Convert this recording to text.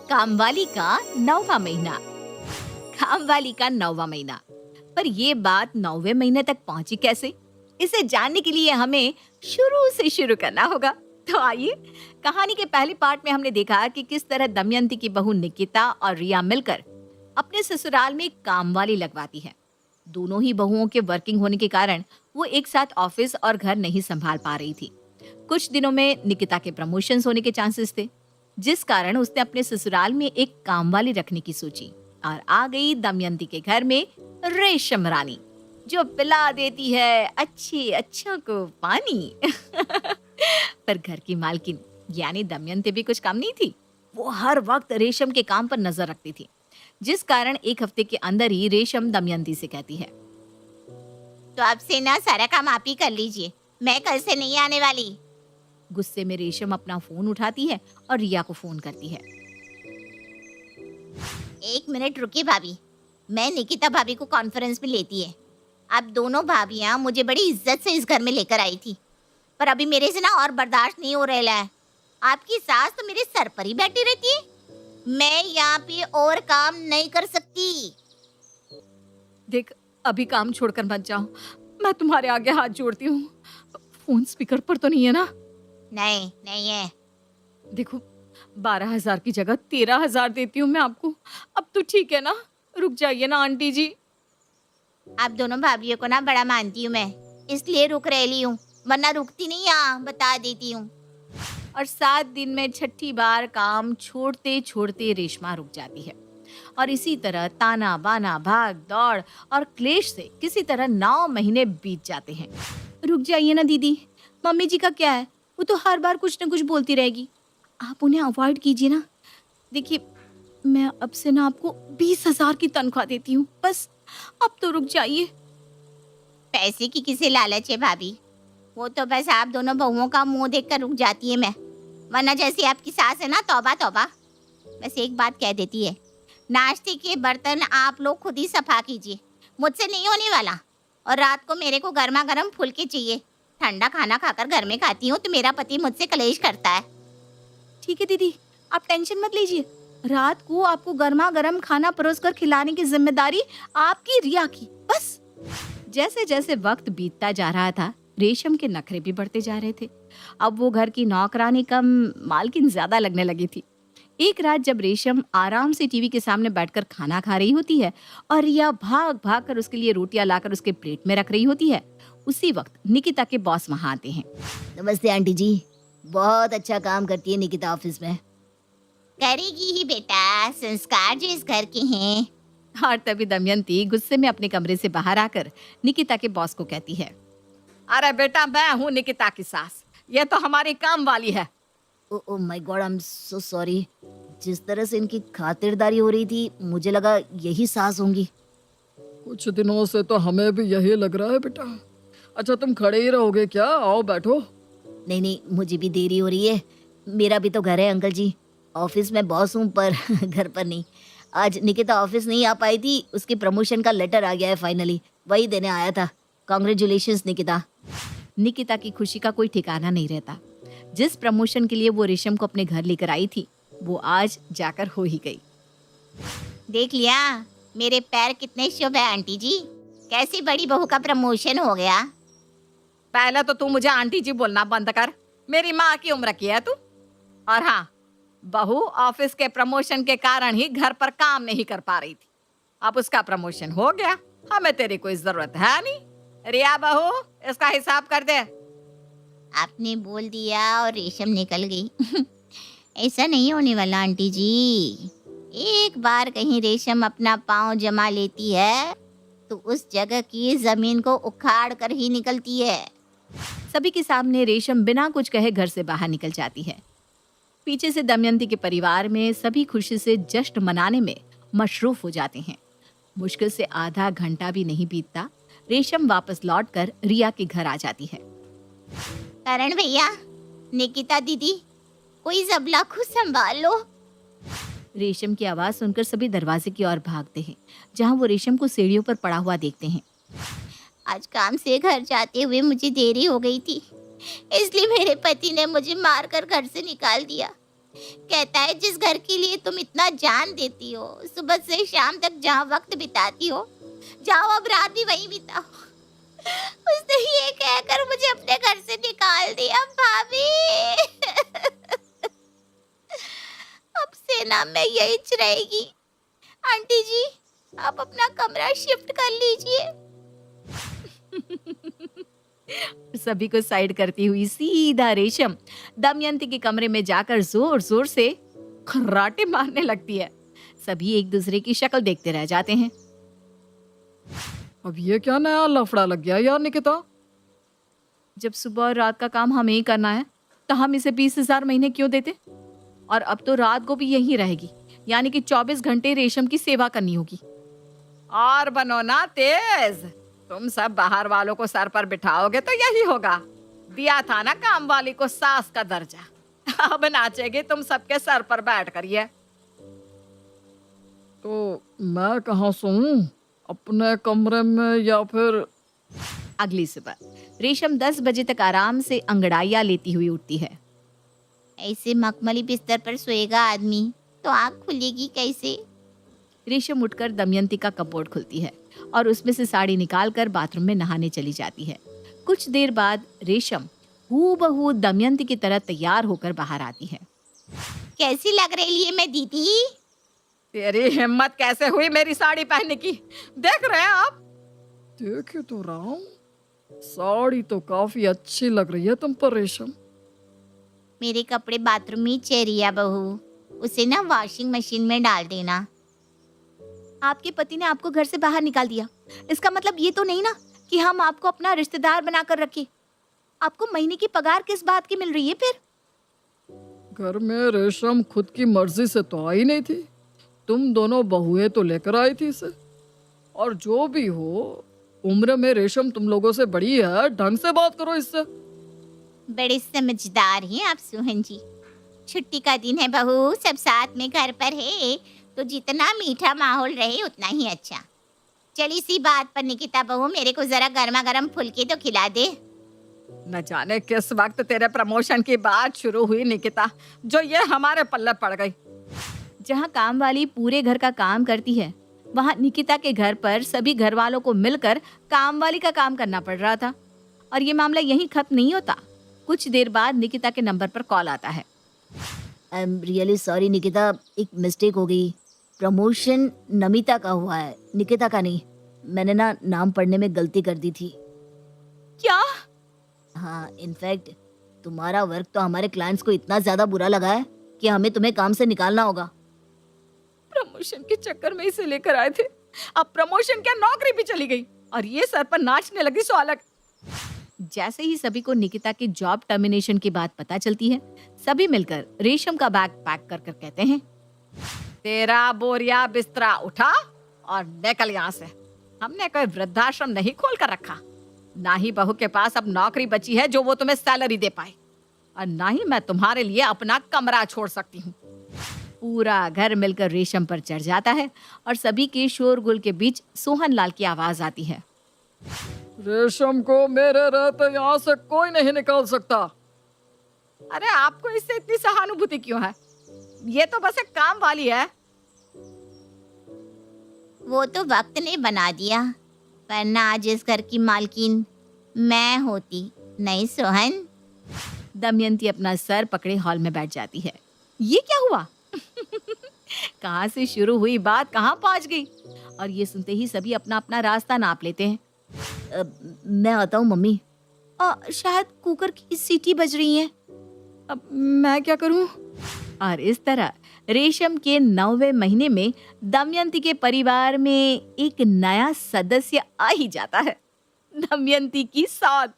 कामवाली का 9वां महीना। कामवाली का 9वां महीना। पर ये बात 9वें महीने तक पहुंची कैसे? इसे जानने के लिए हमें शुरू से शुरू करना होगा। तो आइए, कहानी के पहले पार्ट में हमने देखा कि किस तरह दमयंती की बहू निकिता और रिया मिलकर अपने ससुराल में कामवाली लगवाती है। दोनों ही बहुओं के वर्किंग होने के कारण वो एक साथ ऑफिस और घर नहीं संभाल पा रही थी। कुछ दिनों में निकिता के प्रमोशंस होने के चांसेस थे, जिस कारण उसने अपने ससुराल में एक कामवाली रखने की सोची और आ गई दमयंती के घर में रेशम रानी, जो पिला देती है अच्छे अच्छों को पानी। पर घर की मालकिन यानी दमयंती भी कुछ कम नहीं थी। वो हर वक्त रेशम के काम पर नजर रखती थी, जिस कारण एक हफ्ते के अंदर ही रेशम दमयंती से कहती है, तो अब से ना सारा काम आप ही कर लीजिए, मैं कल से नहीं आने वाली। गुस्से में रेशम अपना फोन उठाती है और रिया को फोन करती है। 1 मिनट रुकिए भाभी, मैं निकिता भाभी को कॉन्फ्रेंस में लेती है। अब दोनों भाभियां मुझे बड़ी इज्जत से इस घर में लेकर आई थी, पर अभी मेरे से ना और बर्दाश्त नहीं हो रहा है। आपकी सास तो मेरे सर पर ही बैठी रहती है, मैं यहाँ पे और काम नहीं कर सकती। देख, अभी काम छोड़कर मत जाओ, मैं तुम्हारे आगे हाथ जोड़ती हूँ। फोन स्पीकर पर तो नहीं है ना? नहीं नहीं है। देखो, 12,000 की जगह 13,000 देती हूँ मैं आपको। अब तो ठीक है ना? रुक जाइए ना आंटी जी। आप दोनों भाभीियों को ना बड़ा मानती हूँ मैं, इसलिए रुक रही हूँ, वरना रुकती नहीं, यहाँ बता देती हूँ। और 7 दिन में छठी बार काम छोड़ते छोड़ते रेशमा रुक जाती है। और इसी तरह ताना बाना, भाग दौड़ और क्लेश से किसी तरह 9 महीने बीत जाते हैं। रुक जाइए ना दीदी, मम्मी जी का क्या है, वो तो हर बार कुछ न कुछ बोलती रहेगी, आप उन्हें अवॉइड कीजिए ना। देखिए, मैं अब से ना आपको 20,000 की तनख्वाह देती हूँ, बस अब तो रुक जाइए। पैसे की किसे लालच है भाभी, वो तो बस आप दोनों बहुओं का मुंह देखकर रुक जाती है मैं, वरना जैसी आपकी सास है ना, तौबा तौबा। बस एक बात कह देती है, नाश्ते के बर्तन आप लोग खुद ही सफा कीजिए, मुझसे नहीं होने वाला। और रात को मेरे को गर्मा गर्म फुलके चाहिए, ठंडा खाना खाकर घर में खाती हूँ तो मेरा पति मुझसे कलेश करता है। ठीक है दीदी, आप टेंशन मत लीजिए, रात को आपको गर्मा गर्म खाना परोस कर खिलाने की जिम्मेदारी आपकी, रिया की। बस जैसे जैसे वक्त बीतता जा रहा था, रेशम के नखरे भी बढ़ते जा रहे थे। अब वो घर की नौकरानी कम मालकिन ज्यादा लगने लगी थी। एक रात जब रेशम आराम से टीवी के सामने बैठकर खाना खा रही होती है और रिया भाग भाग कर उसके लिए रोटियां लाकर उसके प्लेट में रख रही होती है, उसी वक्त निकिता के बॉस वहां आते हैं। नमस्ते आंटी जी, बहुत अच्छा काम करती है निकिता ऑफिस में। करेगी ही बेटा, संस्कार जो इस घर के हैं। और तभी दमयंती गुस्से में अपने कमरे से बाहर आकर निकिता के बॉस को कहती है, अरे बेटा, मैं हूँ निकिता की सास, ये तो हमारी काम वाली है। Oh my God, I am so sorry. जिस तरह से इनकी खातिरदारी हो रही थी, मुझे लगा यही सास होंगी। कुछ दिनों से तो हमें भी यही लग रहा है बेटा। अच्छा, तुम खड़े ही रहोगे क्या? आओ बैठो। नहीं नहीं, मुझे भी देरी हो रही है, मेरा भी तो घर है अंकल जी। ऑफिस में बॉस हूँ पर घर पर नहीं। आज निकिता ऑफिस नहीं आ पाई थी, उसकी प्रमोशन का लेटर आ गया है फाइनली, वही देने आया था। कांग्रेचुलेशंस निकिता। निकिता की खुशी का कोई ठिकाना नहीं रहता। जिस प्रमोशन के लिए वो रेशम को अपने घर लेकर आई थी, वो आज जाकर हो ही गई। देख लिया, मेरे पैर कितने शुभ है आंटी जी, कैसी बड़ी बहू का प्रमोशन हो गया। पहले तो तू मुझे आंटी जी बोलना बंद कर, मेरी माँ की उम्र की है तू। और हाँ, बहू ऑफिस के प्रमोशन के कारण ही घर पर काम नहीं कर पा रही थी, अब उसका प्रमोशन हो गया, हमें तेरी कोई जरूरत है नहीं। रिया बहू, इसका हिसाब कर दे। आपने बोल दिया और रेशम निकल गई। ऐसा नहीं होने वाला आंटी जी, एक बार कहीं रेशम अपना पाँव जमा लेती है तो उस जगह की जमीन को उखाड़ कर ही निकलती है। सभी के सामने रेशम बिना कुछ कहे घर से बाहर निकल जाती है। पीछे से दमयंती के परिवार में सभी खुशी से जश्न मनाने में मशरूफ हो जाते हैं। मुश्किल से आधा घंटा भी नहीं बीतता, रेशम वापस लौटकर रिया के घर आ जाती है। करण भैया, निकिता दीदी, कोई जबला को संभाल लो। रेशम की आवाज सुनकर सभी दरवाजे की ओर भागते हैं, जहां वो रेशम को सीढ़ियों पर पड़ा हुआ देखते हैं। आज काम से घर जाते हुए मुझे देरी हो गई थी, इसलिए मेरे पति ने मुझे मारकर घर से निकाल दिया। कहता है जिस घर के लिए तुम इतना जान देती हो, सुबह से शाम तक जहाँ वक्त बिताती हो, जाओ अब रात भी वहीं बिताओ। उसने ये कहकर मुझे अपने घर से निकाल दिया भाभी। अब से ना मैं यही रहेगी। आंटी जी, आप अपना कमरा शिफ्ट कर लीजिए। सभी को साइड करती हुई सीधा रेशम दमयंती के कमरे में जाकर जोर जोर से खर्राटे मारने लगती है। सभी एक दूसरे की शक्ल देखते रह जाते हैं। अब ये क्या नया लफड़ा लग गया यार निकिता? जब सुबह और रात का काम हमें ही करना है तो हम इसे 20,000 महीने क्यों देते? और अब तो रात को भी यहीं रहेगी, यानी कि 24 घंटे रेशम की सेवा करनी होगी। और बनो ना तेज, तुम सब बाहर वालों को सर पर बिठाओगे तो यही होगा। दिया था ना काम वाली को सास का दर्जा, अब नाचेगी तुम सबके सर पर बैठ कर। ये तो मैं कहाँ सोऊं? अपने कमरे में या फिर? अगली सुबह रेशम 10 बजे तक आराम से अंगड़ाइयाँ लेती हुई उठती है। ऐसे मखमली बिस्तर पर सोएगा आदमी तो आँख खुलेगी कैसे? रेशम उठकर दमयंती का कपबोर्ड खुलती है और उसमें से साड़ी निकालकर बाथरूम में नहाने चली जाती है। कुछ देर बाद रेशम हूबहू दमयंती की तरह तैयार होकर बाहर आती है। कैसी लग रही है मैं दीदी? तेरी हिम्मत कैसे हुई मेरी साड़ी पहनने की? देख रहे हैं आप? देख ही तो रहा हूँ, साड़ी तो काफी अच्छी लग रही है तुम पर रेशम। मेरे कपड़े बाथरूम में चेरिया बहू, उसे ना वॉशिंग मशीन में डाल देना। आपके पति ने आपको घर से बाहर निकाल दिया, इसका मतलब ये तो नहीं ना कि हम आपको अपना रिश्तेदार बनाकर रखें। आपको महीने की पगार किस बात की मिल रही है फिर? घर में रेशम खुद की मर्जी से तो आई नहीं थी, तुम दोनों बहुएं तो लेकर आई थी इसे। और जो भी हो, उम्र में रेशम तुम लोगों से बड़ी है, ढंग से बात करो इससे। बड़े समझदार हैं आप सुहन जी। छुट्टी का दिन है बहू, सब साथ में घर पर है तो जितना मीठा माहौल रहे उतना ही अच्छा। चल इसी बात पर निकिता बहू, मेरे को जरा गर्मा गर्म फुलके तो खिला दे। न जाने किस वक्त तेरे प्रमोशन की बात शुरू हुई निकिता, जो ये हमारे पल्ले पड़ गई। जहाँ काम वाली पूरे घर का काम करती है, वहाँ निकिता के घर पर सभी घर वालों को मिलकर काम वाली का काम करना पड़ रहा था। और ये मामला यहीं खत्म नहीं होता। कुछ देर बाद निकिता के नंबर पर कॉल आता है। I am really sorry Nikita, एक मिस्टेक हो गई। प्रमोशन नमिता का हुआ है, निकिता का नहीं। मैंने ना नाम पढ़ने में गलती कर दी थी। क्या? हाँ, इनफैक्ट तुम्हारा वर्क तो हमारे क्लाइंट्स को इतना ज्यादा बुरा लगा है कि हमें तुम्हें काम से निकालना होगा। प्रमोशन के चक्कर में इसे लेकर आए थे, अब प्रमोशन क्या नौकरी भी चली गई और ये सर पर नाचने लगी सो अलग। जैसे ही सभी को निकिता की जॉब टर्मिनेशन की बात पता चलती है, सभी मिलकर रेशम का बैग पैक कर कर कहते हैं, तेरा बोरिया बिस्तरा उठा और निकल यहाँ से। हमने कोई वृद्धाश्रम नहीं खोल कर रखा, ना ही बहू के पास अब नौकरी बची है जो वो तुम्हें सैलरी दे पाए, और ना ही मैं तुम्हारे लिए अपना कमरा छोड़ सकती हूँ। पूरा घर मिलकर रेशम पर चढ़ जाता है और सभी के शोरगुल के बीच सोहन लाल की आवाज आती है। रेशम को मेरे रहते यहाँ से कोई नहीं निकाल सकता। अरे आपको इससे इतनी सहानुभूति क्यों है? ये तो बस एक काम वाली है। वो तो वक्त ने बना दिया, वरना आज इस घर की मालकिन मैं होती। नहीं सोहन? दमयंती अपना सर पकड़े हॉल में बैठ जाती है। ये क्या हुआ? कहाँ से शुरू हुई बात कहाँ पहुँच गई? और ये सुनते ही सभी अपना अपना रास्ता नाप लेते हैं। मैं आता हूँ मम्मी। शायद कुकर की सीटी बज रही है। अब मैं क्या करूं? और इस तरह रेशम के 9वें महीने में दमयंती के परिवार में एक नया सदस्य आ ही जाता है, दमयंती की सौत।